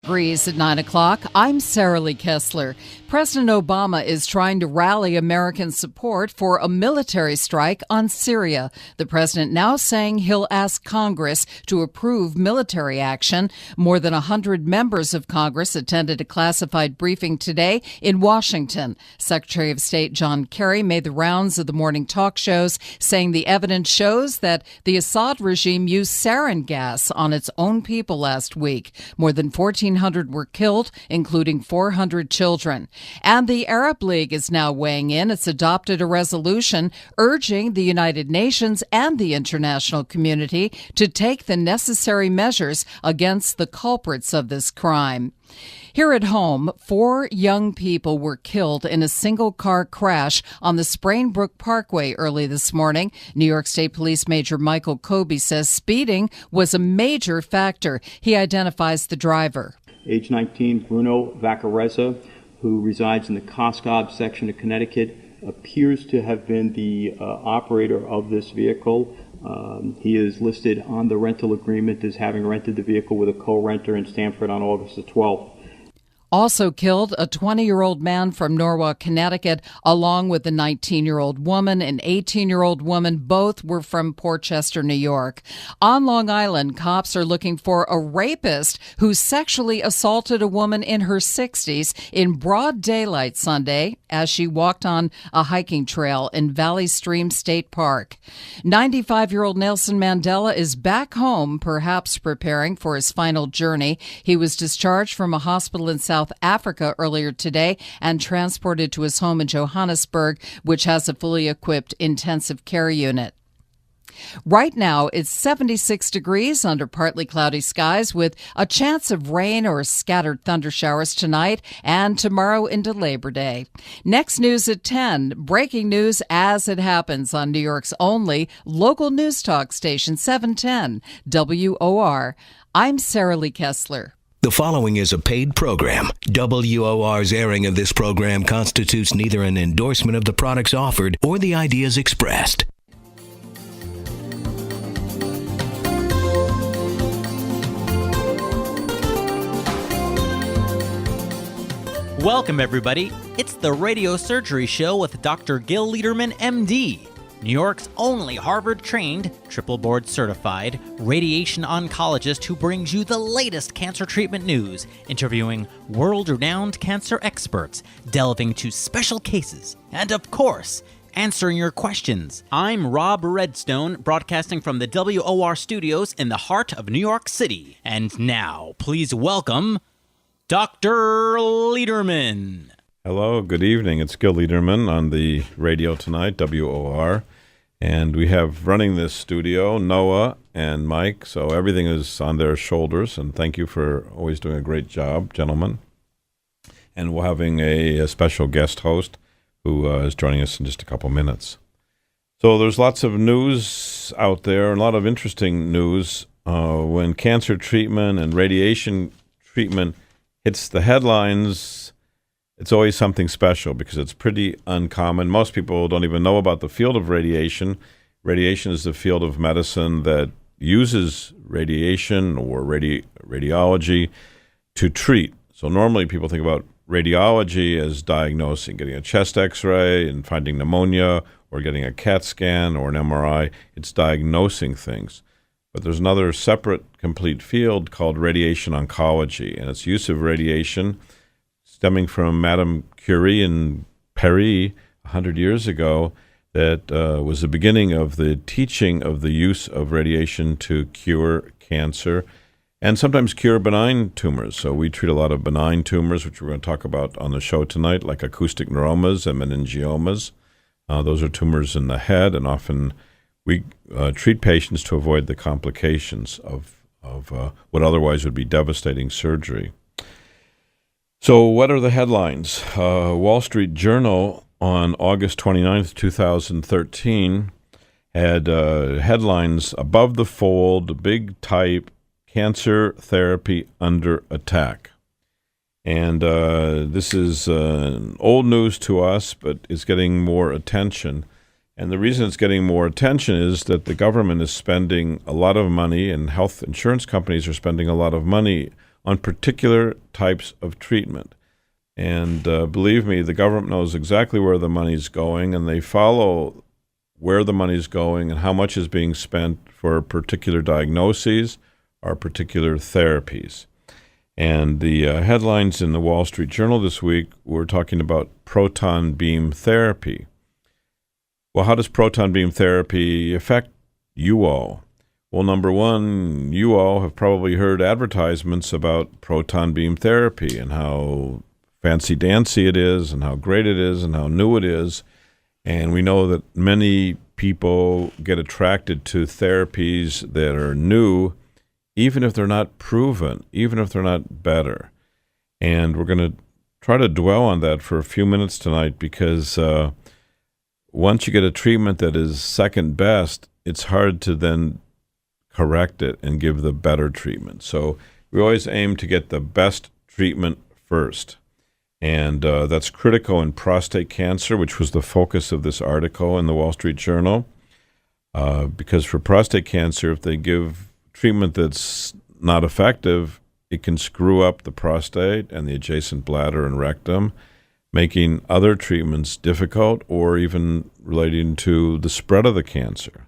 Degrees at 9 o'clock. I'm Sarah Lee Kessler. President Obama is trying to rally American support for a military strike on Syria. The president now saying he'll ask Congress to approve military action. More than 100 members of Congress attended a classified briefing today in Washington. Secretary of State John Kerry made the rounds of the morning talk shows, saying the evidence shows that the Assad regime used sarin gas on its own people last week. More than 1,400 were killed, including 400 children. And the Arab League is now weighing in. It's adopted a resolution urging the United Nations and the international community to take the necessary measures against the culprits of this crime. Here at home, 4 young people were killed in a single-car crash on the Sprainbrook Parkway early this morning. New York State Police Major Michael Kobe says speeding was a major factor. He identifies the driver. Age 19, Bruno Vaccarezza, who resides in the Coscob section of Connecticut, appears to have been the operator of this vehicle. He is listed on the rental agreement as having rented the vehicle with a co-renter in Stamford on August the 12th. Also killed, a 20-year-old man from Norwalk, Connecticut, along with a 19-year-old woman, an 18-year-old woman. Both were from Portchester, New York. On Long Island, cops are looking for a rapist who sexually assaulted a woman in her 60s in broad daylight Sunday as she walked on a hiking trail in Valley Stream State Park. 95-year-old Nelson Mandela is back home, perhaps preparing for his final journey. He was discharged from a hospital in South Africa earlier today and transported to his home in Johannesburg, which has a fully equipped intensive care unit. Right now, it's 76 degrees under partly cloudy skies with a chance of rain or scattered thunder showers tonight and tomorrow into Labor Day. Next news at 10. Breaking news as it happens on New York's only local news talk station, 710 WOR. I'm Sarah Lee Kessler. The following is a paid program. WOR's airing of this program constitutes neither an endorsement of the products offered or the ideas expressed. Welcome, everybody. It's the Radiosurgery Show with Dr. Gil Lederman, MD. New York's only Harvard-trained, triple board-certified radiation oncologist who brings you the latest cancer treatment news, interviewing world-renowned cancer experts, delving into special cases, and, of course, answering your questions. I'm Rob Redstone, broadcasting from the WOR studios in the heart of New York City. And now, please welcome Dr. Lederman. Hello, good evening. It's Gil Lederman on the radio tonight, WOR. And we have running this studio, Noah and Mike, so everything is on their shoulders. And thank you for always doing a great job, gentlemen. And we're having a special guest host who is joining us in just a couple minutes. So there's lots of news out there, a lot of interesting news. When cancer treatment and radiation treatment hits the headlines, it's always something special because it's pretty uncommon. Most people don't even know about the field of radiation. Radiation is the field of medicine that uses radiation or radiology to treat. So normally people think about radiology as diagnosing, getting a chest x-ray and finding pneumonia, or getting a CAT scan or an MRI. It's diagnosing things. But there's another separate, complete field called radiation oncology, and its use of radiation stemming from Madame Curie in Paris 100 years ago, that was the beginning of the teaching of the use of radiation to cure cancer and sometimes cure benign tumors. So we treat a lot of benign tumors, which we're going to talk about on the show tonight, like acoustic neuromas and meningiomas. Those are tumors in the head, and often we treat patients to avoid the complications of what otherwise would be devastating surgery. So what are the headlines? Wall Street Journal on August 29th, 2013 had headlines above the fold, big type, cancer therapy under attack. And this is old news to us, but it's getting more attention. And the reason it's getting more attention is that the government is spending a lot of money, and health insurance companies are spending a lot of money on particular types of treatment. And believe me, the government knows exactly where the money's going, and they follow where the money's going and how much is being spent for particular diagnoses or particular therapies. And the headlines in the Wall Street Journal this week were talking about proton beam therapy. Well, how does proton beam therapy affect you all? Well, number one, you all have probably heard advertisements about proton beam therapy and how fancy-dancy it is and how great it is and how new it is. And we know that many people get attracted to therapies that are new, even if they're not proven, even if they're not better. And we're going to try to dwell on that for a few minutes tonight because once you get a treatment that is second best, it's hard to then correct it and give the better treatment. So we always aim to get the best treatment first. And that's critical in prostate cancer, which was the focus of this article in the Wall Street Journal. Because for prostate cancer, if they give treatment that's not effective, it can screw up the prostate and the adjacent bladder and rectum, making other treatments difficult or even relating to the spread of the cancer.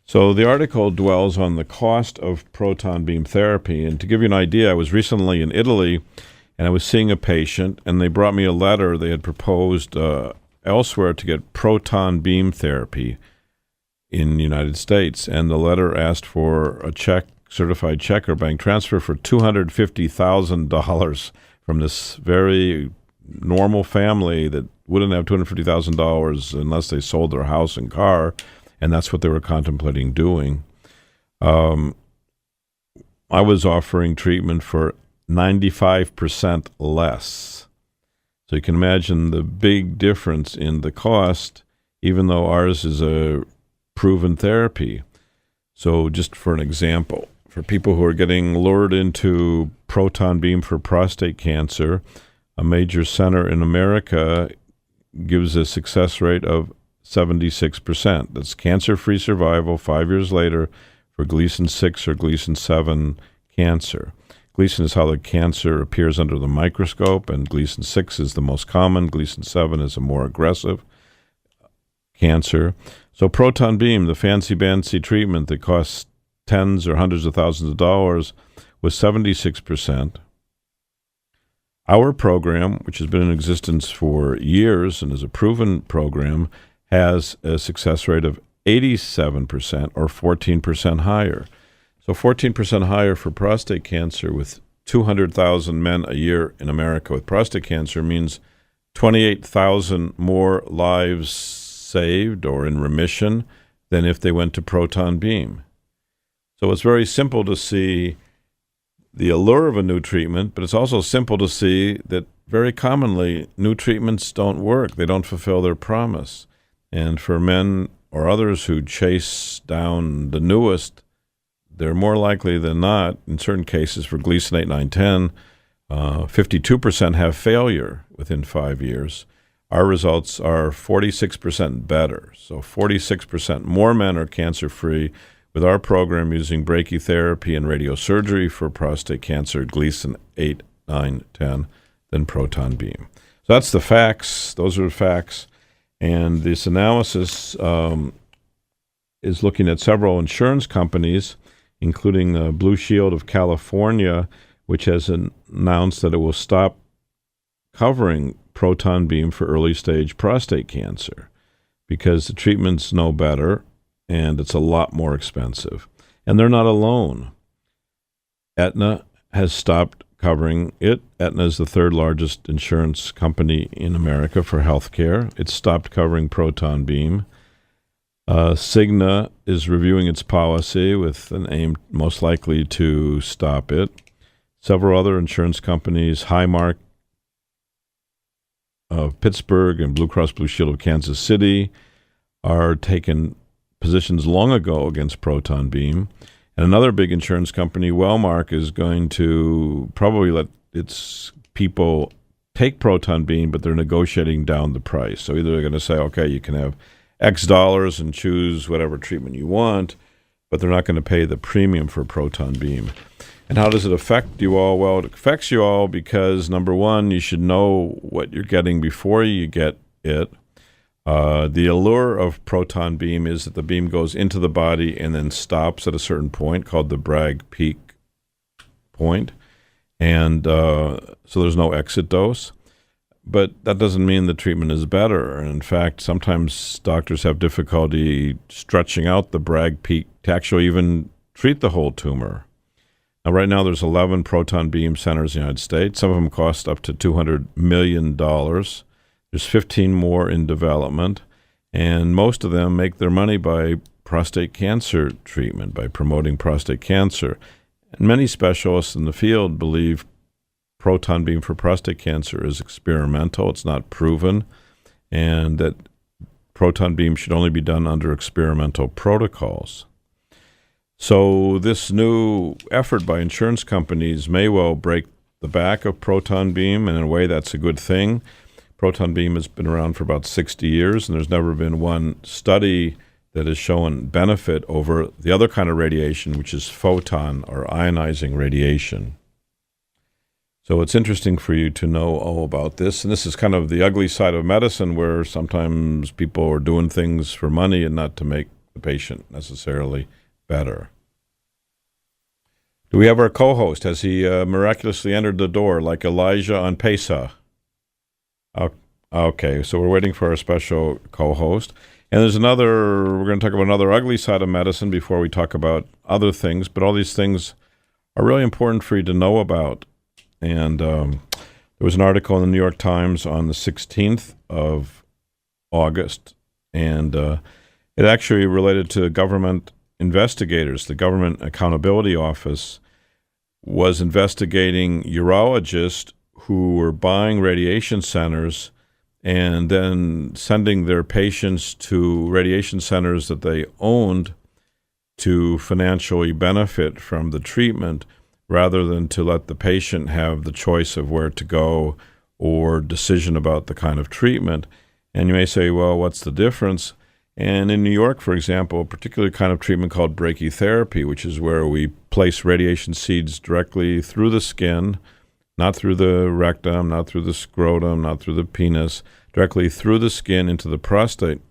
So the article dwells on the cost of proton beam therapy. And to give you an idea, I was recently in Italy, and I was seeing a patient, and they brought me a letter. They had proposed elsewhere to get proton beam therapy in the United States, and the letter asked for a check, certified check or bank transfer for $250,000 from this very normal family that wouldn't have $250,000 unless they sold their house and car, and that's what they were contemplating doing. I was offering treatment for 95% less. So you can imagine the big difference in the cost, even though ours is a proven therapy. So just for an example, for people who are getting lured into proton beam for prostate cancer, a major center in America gives a success rate of 76%. That's cancer-free survival 5 years later for Gleason 6 or Gleason 7 cancer. Gleason is how the cancer appears under the microscope, and Gleason 6 is the most common. Gleason 7 is a more aggressive cancer. So proton beam, the fancy-bancy treatment that costs tens or hundreds of thousands of dollars, was 76%. Our program, which has been in existence for years and is a proven program, has a success rate of 87% or 14% higher. So 14% higher for prostate cancer with 200,000 men a year in America with prostate cancer means 28,000 more lives saved or in remission than if they went to proton beam. So it's very simple to see the allure of a new treatment, but it's also simple to see that very commonly new treatments don't work. They don't fulfill their promise. And for men or others who chase down the newest, they're more likely than not, in certain cases for Gleason 8, 9, 10, 52% have failure within 5 years. Our results are 46% better. So 46% more men are cancer-free with our program using brachytherapy and radiosurgery for prostate cancer, Gleason 8, 9, 10, than proton beam. So that's the facts. Those are the facts. And this analysis is looking at several insurance companies, including Blue Shield of California, which has announced that it will stop covering proton beam for early-stage prostate cancer because the treatment's no better and it's a lot more expensive. And they're not alone. Aetna has stopped covering it. Aetna is the third largest insurance company in America for health care. It's stopped covering proton beam. Cigna is reviewing its policy with an aim most likely to stop it. Several other insurance companies, Highmark of Pittsburgh and Blue Cross Blue Shield of Kansas City, are taking positions long ago against proton beam. And another big insurance company, Wellmark, is going to probably let its people take proton beam, but they're negotiating down the price. So either they're going to say, okay, you can have X dollars and choose whatever treatment you want, but they're not going to pay the premium for proton beam. And how does it affect you all? Well, it affects you all because, number one, you should know what you're getting before you get it. The allure of proton beam is that the beam goes into the body and then stops at a certain point called the Bragg peak point. And so there's no exit dose. But that doesn't mean the treatment is better. And in fact, sometimes doctors have difficulty stretching out the Bragg peak to actually even treat the whole tumor. Now, right now, there's 11 proton beam centers in the United States. Some of them cost up to $200 million. There's 15 more in development, and most of them make their money by prostate cancer treatment, by promoting prostate cancer. And many specialists in the field believe proton beam for prostate cancer is experimental. It's not proven, and that proton beam should only be done under experimental protocols. So this new effort by insurance companies may well break the back of proton beam, and in a way that's a good thing. Proton beam has been around for about 60 years, and there's never been one study that has shown benefit over the other kind of radiation, which is photon or ionizing radiation. So it's interesting for you to know all about this, and this is kind of the ugly side of medicine, where sometimes people are doing things for money and not to make the patient necessarily better. Do we have our co-host? Has he miraculously entered the door like Elijah on Pesach? Okay, so we're waiting for our special co-host. And we're going to talk about another ugly side of medicine before we talk about other things, but all these things are really important for you to know about. And there was an article in the New York Times on the 16th of August, and it actually related to government investigators. The Government Accountability Office was investigating urologists who were buying radiation centers and then sending their patients to radiation centers that they owned to financially benefit from the treatment, rather than to let the patient have the choice of where to go or decision about the kind of treatment. And you may say, well, what's the difference? And in New York, for example, a particular kind of treatment called brachytherapy, which is where we place radiation seeds directly through the skin, not through the rectum, not through the scrotum, not through the penis, directly through the skin into the prostate,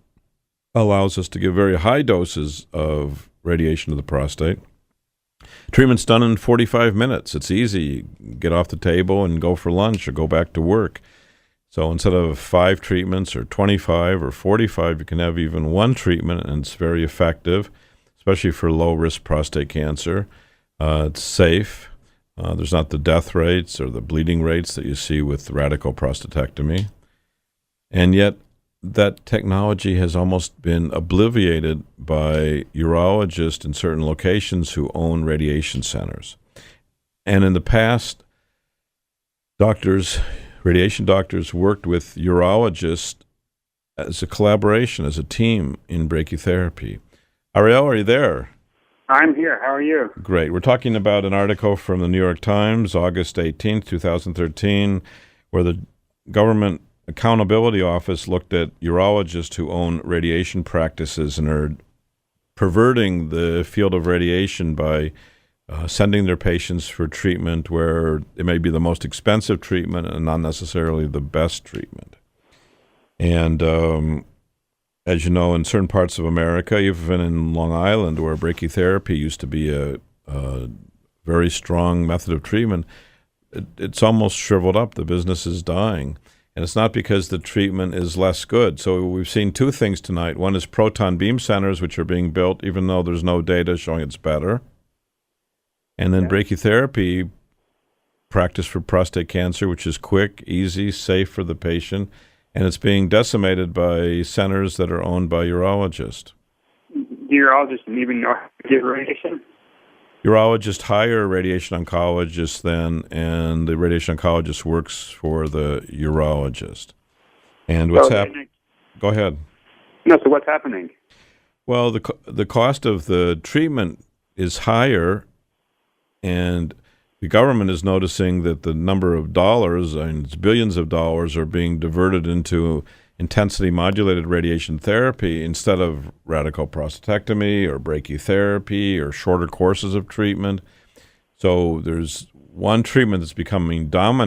allows us to give very high doses of radiation to the prostate. Treatment's done in 45 minutes. It's easy. You get off the table and go for lunch or go back to work. So instead of 5 treatments or 25 or 45, you can have even one treatment, and it's very effective, especially for low-risk prostate cancer. It's safe. There's not the death rates or the bleeding rates that you see with radical prostatectomy. And yet that technology has almost been obliterated by urologists in certain locations who own radiation centers. And in the past, radiation doctors worked with urologists as a collaboration, as a team in brachytherapy. Ariel, are you there? I'm here. How are you? Great. We're talking about an article from the New York Times, August 18th, 2013, where the Government Accountability Office looked at urologists who own radiation practices and are perverting the field of radiation by sending their patients for treatment where it may be the most expensive treatment and not necessarily the best treatment. And as you know, in certain parts of America, even in Long Island, where brachytherapy used to be a very strong method of treatment, it's almost shriveled up. The business is dying. And it's not because the treatment is less good. So we've seen two things tonight. One is proton beam centers, which are being built, even though there's no data showing it's better. And then brachytherapy practice for prostate cancer, which is quick, easy, safe for the patient. And it's being decimated by centers that are owned by urologists. Do urologists even know how to give radiation? Urologists hire radiation oncologists then, and the radiation oncologist works for the urologist. And what's happening? Go ahead. No, so what's happening? Well, the cost of the treatment is higher, and the government is noticing that the number of dollars, and it's billions of dollars, are being diverted into intensity modulated radiation therapy instead of radical prostatectomy or brachytherapy or shorter courses of treatment. So there's one treatment that's becoming dominant